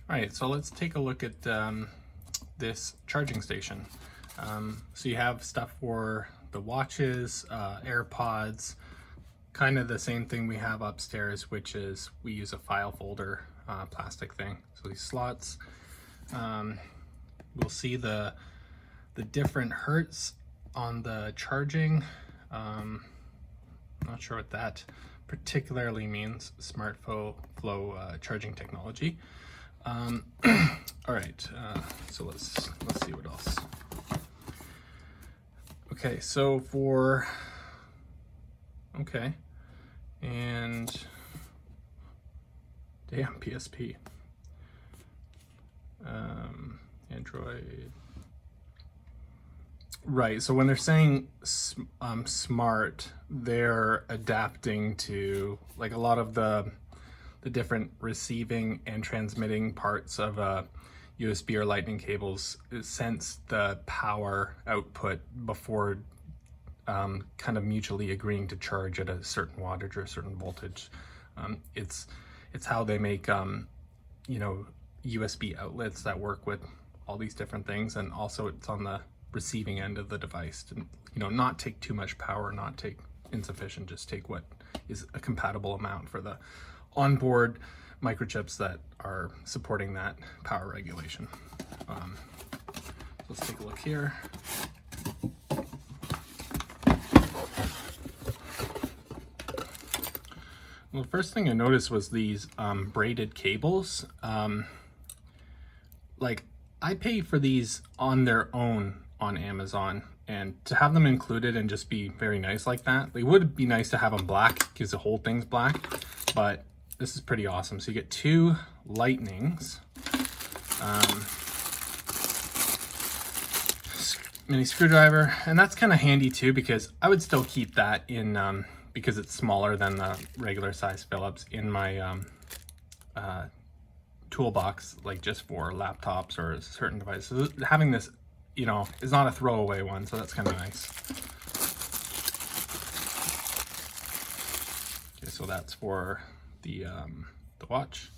All right, so let's take a look at this charging station. So you have stuff for the watches, Airpods, kind of the same thing we have upstairs, which is we use a file folder plastic thing. So these slots, we'll see the different hertz on the charging. Not sure what that particularly means, smart flow charging technology. All right, so let's see what else. Okay, so and damn, PSP, Android. Right, so when they're saying smart, they're adapting to like a lot of the different receiving and transmitting parts of USB or lightning cables sense the power output before kind of mutually agreeing to charge at a certain wattage or a certain voltage. It's how they make you know, USB outlets that work with all these different things, and also it's on the receiving end of the device to, you know, not take too much power, not take insufficient, just take what is a compatible amount for the onboard microchips that are supporting that power regulation. Let's take a look here. Well, the first thing I noticed was these braided cables. Like, I pay for these on their own on Amazon, and to have them included and just be very nice like that, it would be nice to have them black because the whole thing's black, but this is pretty awesome. So you get two lightnings, mini screwdriver, and that's kind of handy too because I would still keep that in, because it's smaller than the regular size Phillips, in my toolbox, like just for laptops or certain devices. Having this, you know, is not a throwaway one, so that's kind of nice. Okay, so that's for the watch,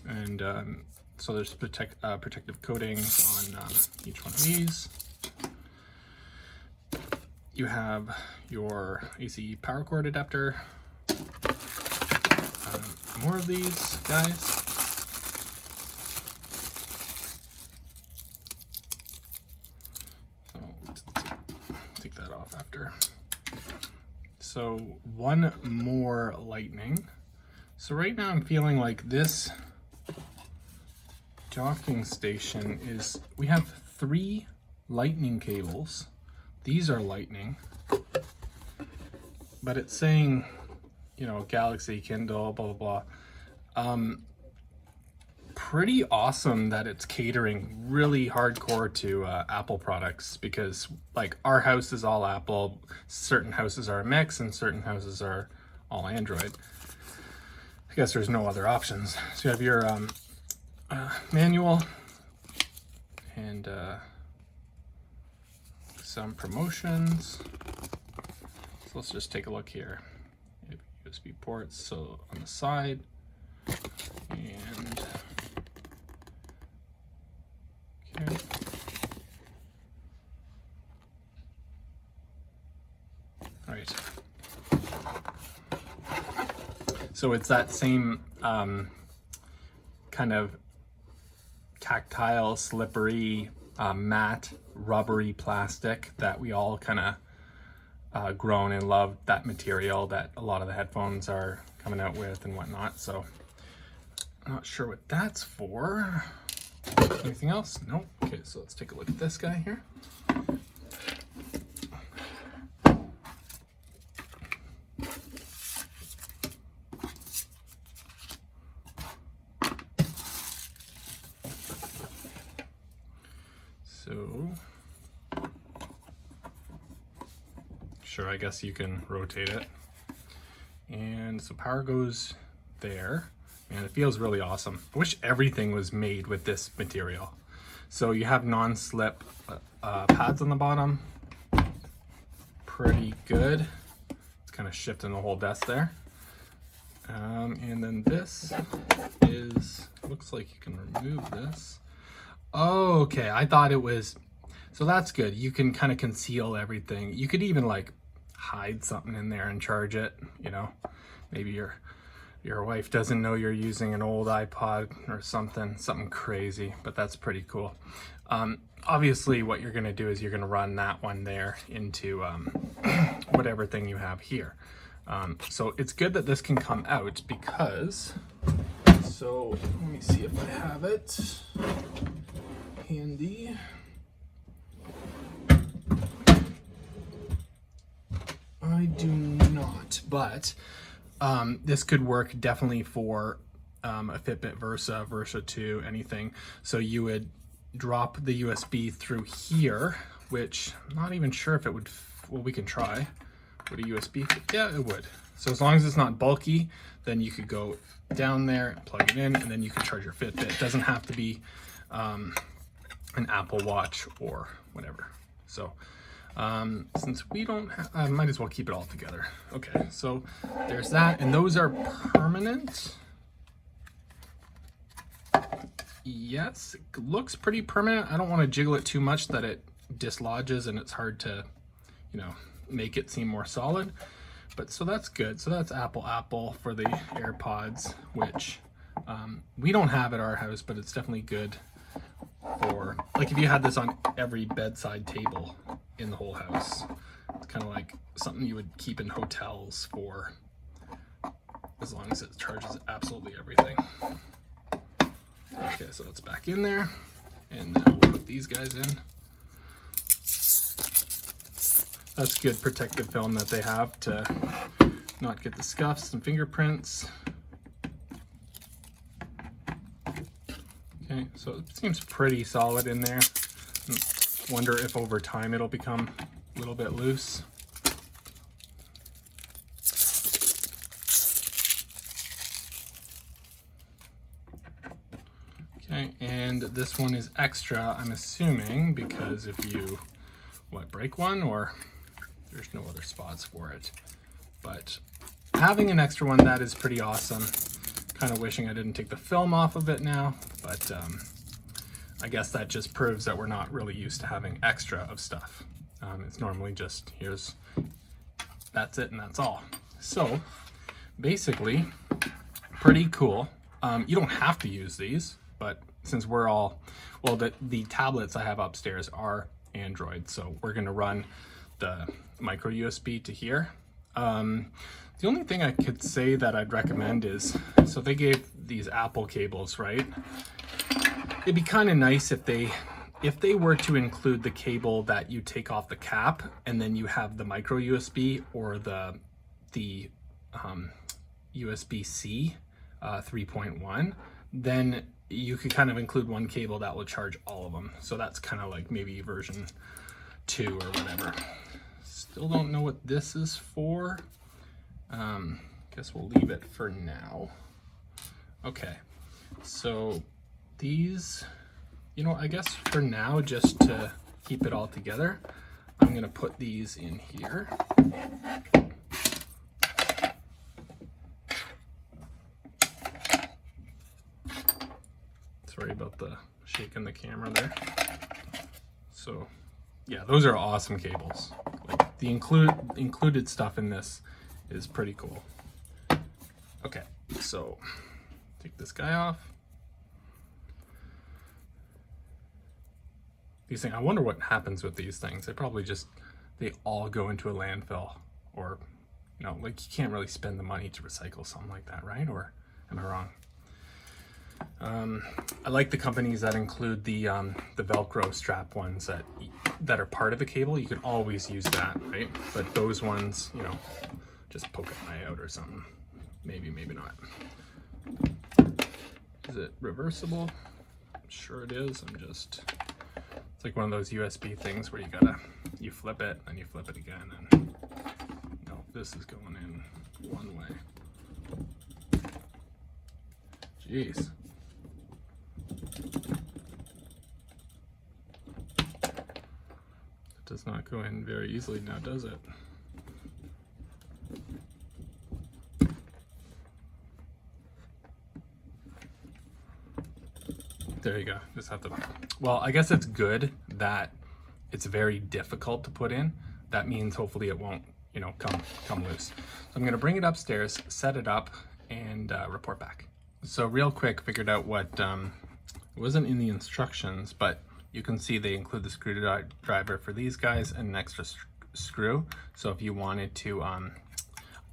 and so there's protective coating on each one of these. You have your AC power cord adapter. More of these guys. So let's take that off after. So one more lightning. So right now I'm feeling like this docking station is, we have 3 lightning cables. These are lightning, but it's saying, you know, Galaxy, Kindle, blah, blah, blah. Pretty awesome that it's catering really hardcore to Apple products, because like our house is all Apple, certain houses are a mix, and certain houses are all Android. I guess there's no other options. So you have your manual and some promotions. So let's just take a look here. You have USB ports, so on the side, and okay. All right. So it's that same kind of tactile, slippery, matte, rubbery plastic that we all kind of grown and loved, that material that a lot of the headphones are coming out with and whatnot. So I'm not sure what that's for. Anything else? No. Okay, so let's take a look at this guy here. So, sure, I guess you can rotate it. And so power goes there, and it feels really awesome. I wish everything was made with this material. So you have non-slip pads on the bottom. Pretty good. It's kind of shifting the whole desk there. And then this is, looks like you can remove this. Oh, okay, I thought it was, so that's good. You can kind of conceal everything. You could even like hide something in there and charge it, you know. Maybe your wife doesn't know you're using an old iPod or something crazy, but that's pretty cool. Obviously what you're gonna do is you're gonna run that one there into whatever thing you have here. So it's good that this can come out because, so let me see if I have it handy. I do not, but this could work definitely for a Fitbit Versa 2, anything. So you would drop the USB through here, which I'm not even sure if it would, well, we can try. Would a USB fit? Yeah, it would. So as long as it's not bulky, then you could go down there, plug it in, and then you can charge your Fitbit. It doesn't have to be an Apple Watch or whatever. So since we don't have, I might as well keep it all together. Okay, so there's that, and those are permanent. Yes, it looks pretty permanent. I don't want to jiggle it too much that it dislodges and it's hard to, you know, make it seem more solid. But so that's good. So that's Apple for the AirPods, which we don't have at our house, but it's definitely good for, like, if you had this on every bedside table in the whole house. It's kind of like something you would keep in hotels for, as long as it charges absolutely everything. Okay, so it's back in there, and then we'll put these guys in. That's good protective film that they have to not get the scuffs and fingerprints. Okay, so it seems pretty solid in there. Wonder if over time it'll become a little bit loose. Okay, and this one is extra, I'm assuming, because if you, break one, or there's no other spots for it. But having an extra one, that is pretty awesome. Kind of wishing I didn't take the film off of it now, but I guess that just proves that we're not really used to having extra of stuff. It's normally just, that's it and that's all. So basically, pretty cool. You don't have to use these, but since we're all, well, the tablets I have upstairs are Android, so we're gonna run the micro USB to here. The only thing I could say that I'd recommend is, so they gave these Apple cables, right? It'd be kind of nice if they were to include the cable that you take off the cap, and then you have the micro USB or the USB-C 3.1, then you could kind of include one cable that will charge all of them. So that's kind of like maybe version 2 or whatever. Still don't know what this is for. Guess we'll leave it for now. Okay, so these, I guess for now, just to keep it all together, I'm gonna put these in here. Sorry about the shaking the camera there. So yeah, those are awesome cables. Like the included stuff in this is pretty cool. Okay, so take this guy off. These things, I wonder what happens with these things. They all go into a landfill, or like you can't really spend the money to recycle something like that, right? Or am I wrong? I like the companies that include the Velcro strap ones that are part of the cable. You can always use that, right? But those ones, just poke an eye out or something. Maybe, maybe not. Is it reversible? I'm sure it is. It's like one of those USB things where you flip it and you flip it again, and no, this is going in one way. Jeez. It does not go in very easily now, does it? There you go. Just have to, well, I guess it's good that it's very difficult to put in. That means hopefully it won't, you know, come loose. So I'm gonna bring it upstairs, set it up, and report back. So real quick, figured out what, it wasn't in the instructions, but you can see they include the screwdriver for these guys and an extra screw. So if you wanted to,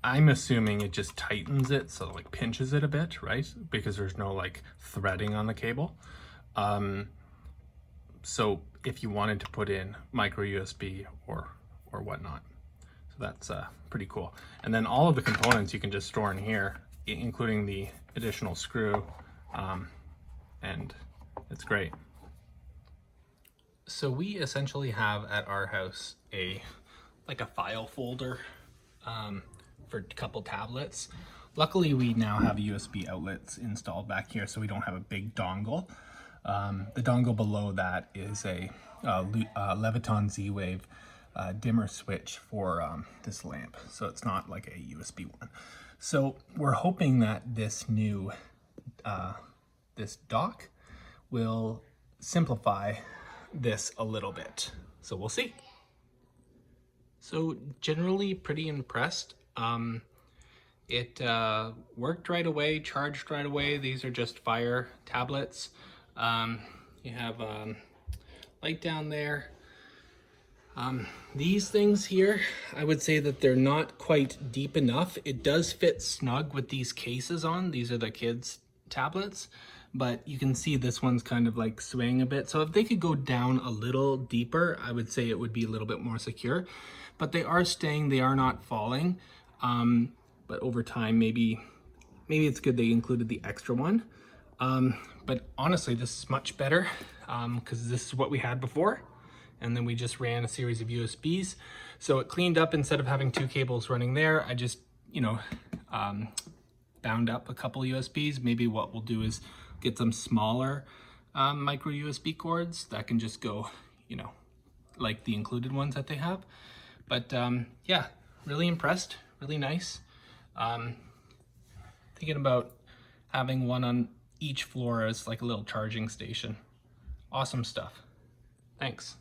I'm assuming it just tightens it, so like pinches it a bit, right? Because there's no like threading on the cable. So if you wanted to put in micro USB or whatnot. So that's pretty cool. And then all of the components you can just store in here, including the additional screw, and it's great. So we essentially have at our house like a file folder for a couple tablets. Luckily we now have USB outlets installed back here, so we don't have a big dongle. The dongle below that is a Leviton Z-Wave dimmer switch for this lamp, so it's not like a USB one. So we're hoping that this new this dock will simplify this a little bit. So we'll see. So generally pretty impressed. It worked right away, charged right away. These are just Fire tablets. You have light down there. These things here, I would say that they're not quite deep enough. It does fit snug with these cases on. These are the kids' tablets, but you can see this one's kind of like swaying a bit. So if they could go down a little deeper, I would say it would be a little bit more secure. But they are staying, they are not falling. But over time, maybe it's good they included the extra one. But honestly, this is much better because this is what we had before. And then we just ran a series of USBs. So it cleaned up. Instead of having two cables running there, I just, you know, bound up a couple USBs. Maybe what we'll do is get some smaller micro USB cords that can just go, you know, like the included ones that they have. But yeah, really impressed, really nice. Thinking about having one on each floor as like a little charging station. Awesome stuff. Thanks.